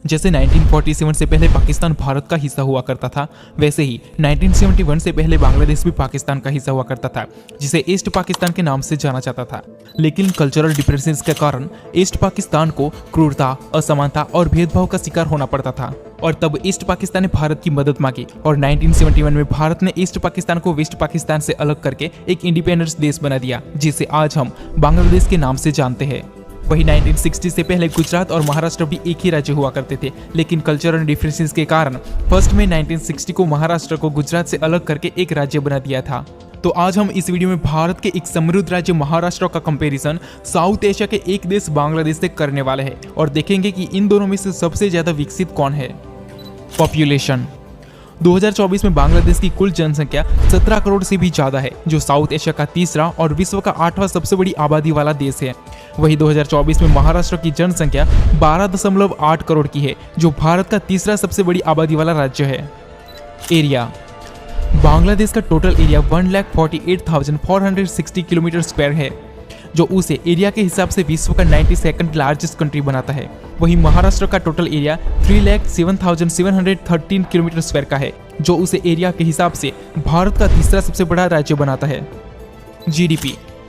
जैसे 1947 से पहले पाकिस्तान भारत का हिस्सा हुआ करता था, वैसे ही 1971 से पहले बांग्लादेश भी पाकिस्तान का हिस्सा हुआ करता था, जिसे ईस्ट पाकिस्तान के नाम से जाना जाता था। लेकिन कल्चरल डिफरेंसेस के कारण ईस्ट पाकिस्तान को क्रूरता, असमानता और भेदभाव का शिकार होना पड़ता था। और तब ईस्ट पाकिस्तान ने भारत की मदद मांगी और 1971 में भारत ने ईस्ट पाकिस्तान को वेस्ट पाकिस्तान से अलग करके एक इंडिपेंडेंस देश बना दिया, जिसे आज हम बांग्लादेश के नाम से जानते हैं। वही 1960 से पहले गुजरात और महाराष्ट्र भी एक ही राज्य हुआ करते थे, लेकिन कल्चरल डिफरेंसेस के कारण फर्स्ट में 1960 को महाराष्ट्र को गुजरात से अलग करके एक राज्य बना दिया था। तो आज हम इस वीडियो में भारत के एक समृद्ध राज्य महाराष्ट्र का कंपैरिजन साउथ एशिया के एक देश बांग्लादेश से करने वाले हैं और देखेंगे कि इन दोनों में से सबसे ज्यादा विकसित कौन है। पॉपुलेशन 2024 में बांग्लादेश की कुल जनसंख्या 17 करोड़ से भी ज्यादा है, जो साउथ एशिया का तीसरा और विश्व का 8वां सबसे बड़ी आबादी वाला देश है। वही 2024 में महाराष्ट्र की जनसंख्या 12.8 करोड़ की है, जो भारत का तीसरा सबसे बड़ी आबादी वाला राज्य है। एरिया बांग्लादेश का टोटल एरिया 1,48,460 किलोमीटर स्क्वायर है, जो उसे एरिया के हिसाब से विश्व का 92nd लार्जेस्ट कंट्री बनाता है। वहीं महाराष्ट्र का टोटल एरिया 3,07,713 किलोमीटर स्क्वायर का है, जो उसे एरिया के हिसाब से भारत का तीसरा सबसे बड़ा राज्य बनाता है।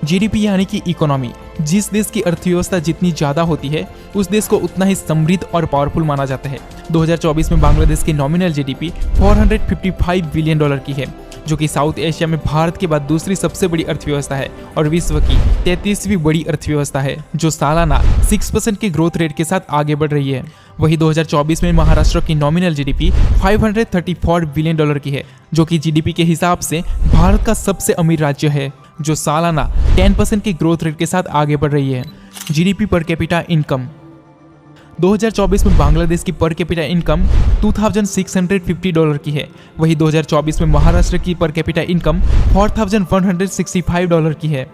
जीडीपी यानी कि इकोनॉमी। जिस देश की अर्थव्यवस्था जितनी ज्यादा होती है, उस देश को उतना ही समृद्ध और पावरफुल माना जाता है। 2024 में बांग्लादेश की नॉमिनल जीडीपी $455 बिलियन की है, जो कि साउथ एशिया में भारत के बाद दूसरी सबसे बड़ी अर्थव्यवस्था है और विश्व की 33वीं बड़ी अर्थव्यवस्था है, जो सालाना 6% के ग्रोथ रेट के साथ आगे बढ़ रही है। वही 2024 में महाराष्ट्र की नॉमिनल जीडीपी $534 बिलियन की है, जो कि जीडीपी के हिसाब से भारत का सबसे अमीर राज्य है, जो सालाना 10% के ग्रोथ रेट के साथ आगे बढ़ रही है। जीडीपी पर कैपिटा इनकम 2024 में बांग्लादेश की पर कैपिटा इनकम $2,650 की है। वही 2024 में महाराष्ट्र की पर कैपिटा इनकम $4,165 की है।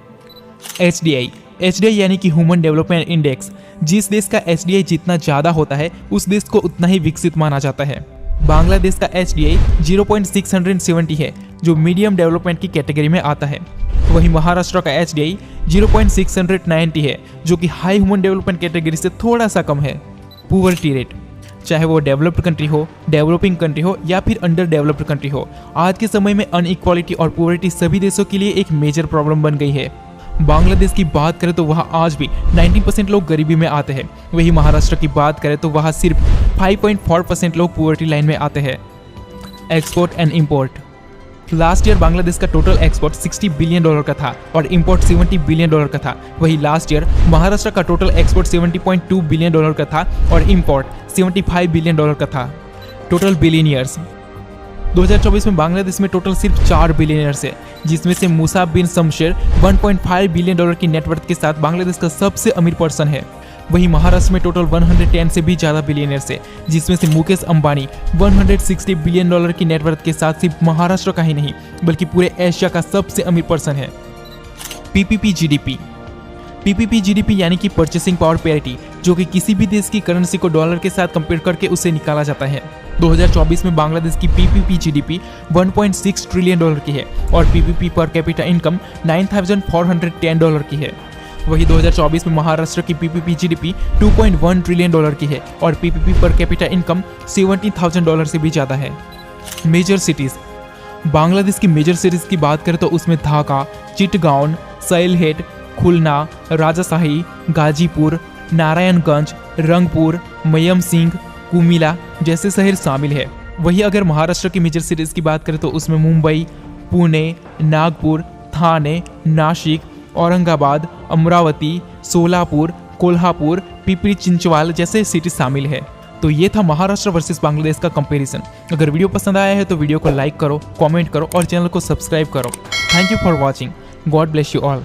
एचडीआई यानी कि ह्यूमन डेवलपमेंट इंडेक्स। जिस देश का एचडीआई जितना ज्यादा होता है, उस देश को उतना ही विकसित माना जाता है। बांग्लादेश का एचडीआई 0.670 है, जो मीडियम डेवलपमेंट की कैटेगरी में आता है। वहीं महाराष्ट्र का एचडीआई 0.690 है, जो कि हाई ह्यूमन डेवलपमेंट कैटेगरी से थोड़ा सा कम है। पुअर्टी रेट, चाहे वो डेवलप्ड कंट्री हो, डेवलपिंग कंट्री हो या फिर अंडर डेवलप्ड कंट्री हो, आज के समय में अनइक्वालिटी और पुअर्टी सभी देशों के लिए एक मेजर प्रॉब्लम बन गई है। बांग्लादेश की बात करें तो वहाँ आज भी 90% लोग गरीबी में आते हैं। वही महाराष्ट्र की बात करें तो वहाँ सिर्फ 5.4% लोग पुअर्टी लाइन में आते हैं। Export and import. Last year Bangladesh का टोटल एक्सपोर्ट $60 बिलियन का था और इंपोर्ट $70 बिलियन का था। वही लास्ट ईयर महाराष्ट्र का टोटल एक्सपोर्ट $70.2 बिलियन का था और इंपोर्ट $75 बिलियन का था। टोटल बिलियनियर्स 2024 में बांग्लादेश में टोटल सिर्फ 4 बिलियनियर्स है, जिसमें से मुसाब बिन शमशेर $1.5 बिलियन की नेटवर्थ के साथ बांग्लादेश का सबसे अमीर पर्सन है। वहीं महाराष्ट्र में टोटल 110 से भी ज्यादा बिलियनियर्स है, जिसमें से मुकेश अंबानी $160 बिलियन की नेटवर्थ के साथ सिर्फ महाराष्ट्र का ही नहीं बल्कि पूरे एशिया का सबसे अमीर पर्सन है। पीपीपी जीडीपी यानी कि परचेसिंग पावर पैरिटी, जो कि किसी भी देश की करेंसी को डॉलर के साथ कंपेयर करके उसे निकाला जाता है। 2024 में बांग्लादेश की पीपीपी जीडीपी $1.6 ट्रिलियन की है और पीपीपी पर कैपिटा इनकम $9,410 की है। वही 2024 में महाराष्ट्र की पीपीपी जीडीपी $2.1 ट्रिलियन की है और पीपीपी पर कैपिटा इनकम $70,000 से भी ज्यादा है। Major cities. बांग्लादेश की मेजर सिटीज की बात करें तो उसमें ढाका, चिटगांव, सैलहेट, खुलना, राजशाही, गाजीपुर, नारायणगंज, रंगपुर, मयमसिंह, कुमिला जैसे शहर शामिल है। वही अगर महाराष्ट्र की मेजर सिटीज की बात करें तो उसमें मुंबई, पुणे, नागपुर, थाने, नासिक, औरंगाबाद, अमरावती, सोलापुर, कोल्हापुर, पिपरी चिंचवाल जैसे सिटी शामिल है। तो ये था महाराष्ट्र वर्सेस बांग्लादेश का कंपैरिजन। अगर वीडियो पसंद आया है तो वीडियो को लाइक करो, कमेंट करो और चैनल को सब्सक्राइब करो। Thank you for watching. God bless you all.